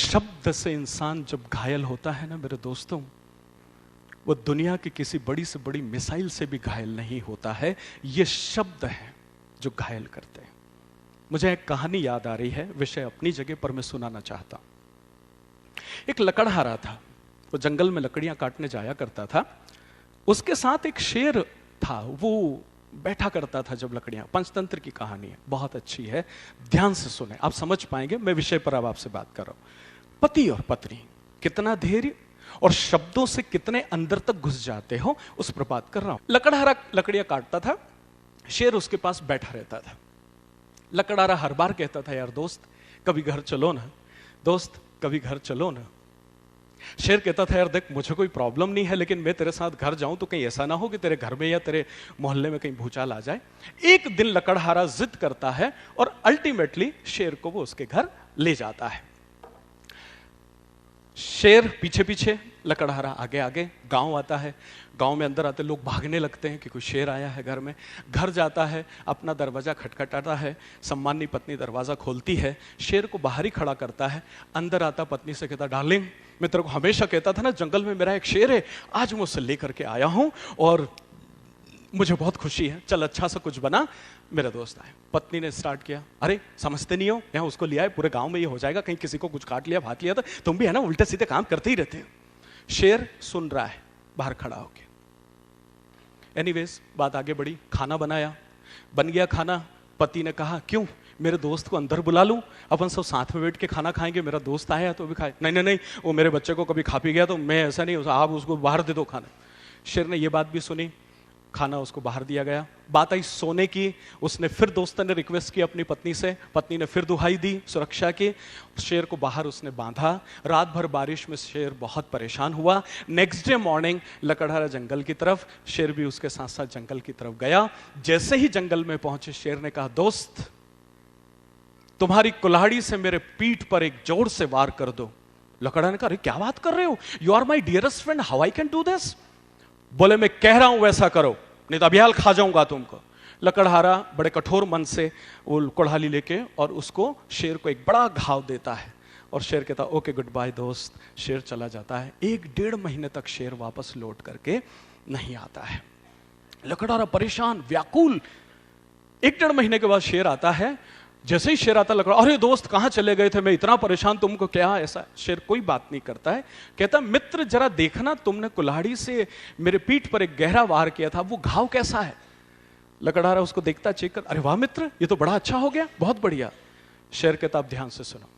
शब्द से इंसान जब घायल होता है ना मेरे दोस्तों, वो दुनिया की किसी बड़ी से बड़ी मिसाइल से भी घायल नहीं होता है। ये शब्द हैं जो घायल करते हैं। मुझे एक कहानी याद आ रही है, विषय अपनी जगह पर मैं सुनाना चाहता हूं। एक लकड़हारा था, वो जंगल में लकड़ियां काटने जाया करता था। उसके साथ एक शेर था, वो बैठा करता था जब लकड़ियां। पंचतंत्र की कहानी है, बहुत अच्छी है, ध्यान से सुने, आप समझ पाएंगे। मैं विषय पर अब आपसे बात कर रहा हूं। पति और पत्नी, कितना धैर्य और शब्दों से कितने अंदर तक घुस जाते हो, उस पर बात कर रहा हूं। लकड़हारा लकड़ियां काटता था, शेर उसके पास बैठा रहता था। लकड़हारा हर बार कहता था, यार दोस्त कभी घर चलो ना, दोस्त कभी घर चलो ना। शेर कहता था, यार देख मुझे कोई प्रॉब्लम नहीं है, लेकिन मैं तेरे साथ घर जाऊं तो कहीं ऐसा ना हो कि तेरे घर में या तेरे मोहल्ले में कहीं भूचाल आ जाए। एक दिन लकड़हारा जिद करता है और अल्टीमेटली शेर को वो उसके घर ले जाता है। शेर पीछे पीछे, लकड़हारा आगे आगे। गांव आता है, गांव में अंदर आते लोग भागने लगते हैं कि कोई शेर आया है घर में। घर जाता है, अपना दरवाजा खटखटाता है, सम्मानी पत्नी दरवाजा खोलती है, शेर को बाहर ही खड़ा करता है। अंदर आता, पत्नी से कहता, डार्लिंग मैं तेरे को हमेशा कहता था ना जंगल में मेरा एक शेर है, आज मैं उसे लेकर के आया हूं और मुझे बहुत खुशी है, चल अच्छा सा कुछ बना, मेरे दोस्त आए। पत्नी ने स्टार्ट किया, अरे समझते नहीं हो, यहाँ उसको लिया है, पूरे गांव में ये हो जाएगा, कहीं किसी को कुछ काट लिया भाग लिया, तो तुम भी है ना उल्टे सीधे काम करते ही रहते हो। शेर सुन रहा है बाहर खड़ा होके। एनीवेज बात आगे बढ़ी, खाना बनाया, बन गया खाना। पति ने कहा, क्यों मेरे दोस्त को अंदर बुला लूं, अपन सब साथ में बैठ के खाना खाएंगे, मेरा दोस्त आया तो भी खाए। नहीं नहीं नहीं, वो मेरे बच्चे को कभी खा पी गया तो मैं ऐसा नहीं, आप उसको बाहर दे दो खाना। शेर ने ये बात भी सुनी, खाना उसको बाहर दिया गया। बात आई सोने की, उसने फिर दोस्त ने रिक्वेस्ट की अपनी पत्नी से, पत्नी ने फिर दुहाई दी सुरक्षा की, शेर को बाहर उसने बांधा। रात भर बारिश में शेर बहुत परेशान हुआ। नेक्स्ट डे मॉर्निंग लकड़हारा जंगल की तरफ, शेर भी उसके साथ साथ जंगल की तरफ गया। जैसे ही जंगल में पहुंचे, शेर ने कहा, दोस्त तुम्हारी कुल्हाड़ी से मेरे पीठ पर एक जोर से वार कर दो। लकड़हारा ने कहा, अरे क्या बात कर रहे हो, you are my dearest friend, how I can do this. बोले, मैं कह रहा हूं वैसा करो, नहीं तो अभियाल खा जाऊंगा तुमको। लकड़हारा बड़े कठोर मन से वो कुल्हाड़ी लेके और उसको शेर को एक बड़ा घाव देता है और शेर कहता, ओके गुड बाय दोस्त। शेर चला जाता है। 1-1.5 महीने तक शेर वापस लौट करके नहीं आता है। लकड़हारा परेशान व्याकुल। 1-1.5 महीने के बाद शेर आता है। जैसे ही शेर आता, लकड़हारा, अरे दोस्त कहां चले गए थे, मैं इतना परेशान, तुमको क्या ऐसा। शेर कोई बात नहीं करता है, कहता, मित्र जरा देखना, तुमने कुल्हाड़ी से मेरे पीठ पर एक गहरा वार किया था, वो घाव कैसा है। लकड़हारा उसको देखता, चेक कर, अरे वाह मित्र, ये तो बड़ा अच्छा हो गया, बहुत बढ़िया। शेर कहता, अब ध्यान से सुनो,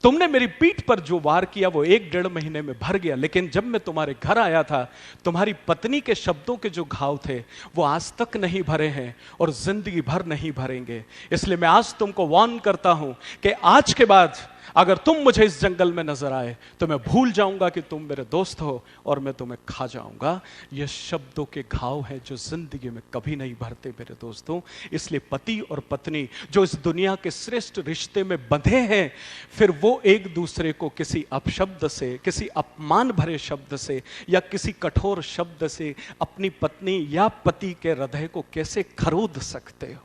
तुमने मेरी पीठ पर जो वार किया वो 1-1.5 महीने में भर गया, लेकिन जब मैं तुम्हारे घर आया था, तुम्हारी पत्नी के शब्दों के जो घाव थे वो आज तक नहीं भरे हैं और जिंदगी भर नहीं भरेंगे। इसलिए मैं आज तुमको वार्न करता हूं कि आज के बाद अगर तुम मुझे इस जंगल में नजर आए तो मैं भूल जाऊंगा कि तुम मेरे दोस्त हो और मैं तुम्हें खा जाऊंगा। ये शब्दों के घाव हैं जो जिंदगी में कभी नहीं भरते मेरे दोस्तों। इसलिए पति और पत्नी जो इस दुनिया के श्रेष्ठ रिश्ते में बंधे हैं, फिर वो एक दूसरे को किसी अपशब्द से, किसी अपमान भरे शब्द से या किसी कठोर शब्द से अपनी पत्नी या पति के हृदय को कैसे खरोद सकते हो।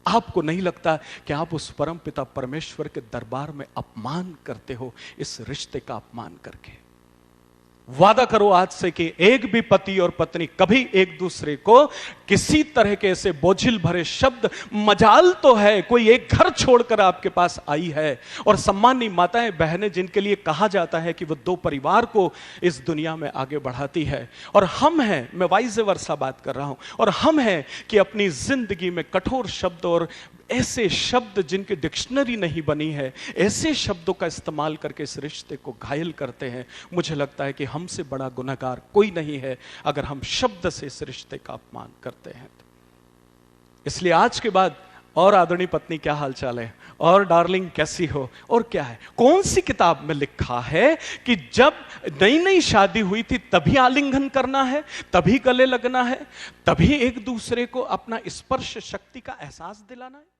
आपको नहीं लगता कि आप उस परम पिता परमेश्वर के दरबार में अपमान करते हो इस रिश्ते का अपमान करके। वादा करो आज से कि एक भी पति और पत्नी कभी एक दूसरे को किसी तरह के ऐसे बोझिल भरे शब्द, मजाल तो है कोई एक घर छोड़कर आपके पास आई है और सम्मानी माताएं बहनें जिनके लिए कहा जाता है कि वो 2 परिवार को इस दुनिया में आगे बढ़ाती है, और हम हैं, मैं वाइस वर्सा बात कर रहा हूं, और हम हैं कि अपनी जिंदगी में कठोर शब्द और ऐसे शब्द जिनकी डिक्शनरी नहीं बनी है, ऐसे शब्दों का इस्तेमाल करके इस रिश्ते को घायल करते हैं। मुझे लगता है कि हमसे बड़ा गुनहगार कोई नहीं है अगर हम शब्द से इस रिश्ते का अपमान करते हैं। इसलिए आज के बाद, और आदरणीय पत्नी क्या हालचाल है, और डार्लिंग कैसी हो, और क्या है, कौन सी किताब में लिखा है कि जब नई नई शादी हुई थी तभी आलिंगन करना है, तभी गले लगना है, तभी एक दूसरे को अपना स्पर्श शक्ति का एहसास दिलाना है।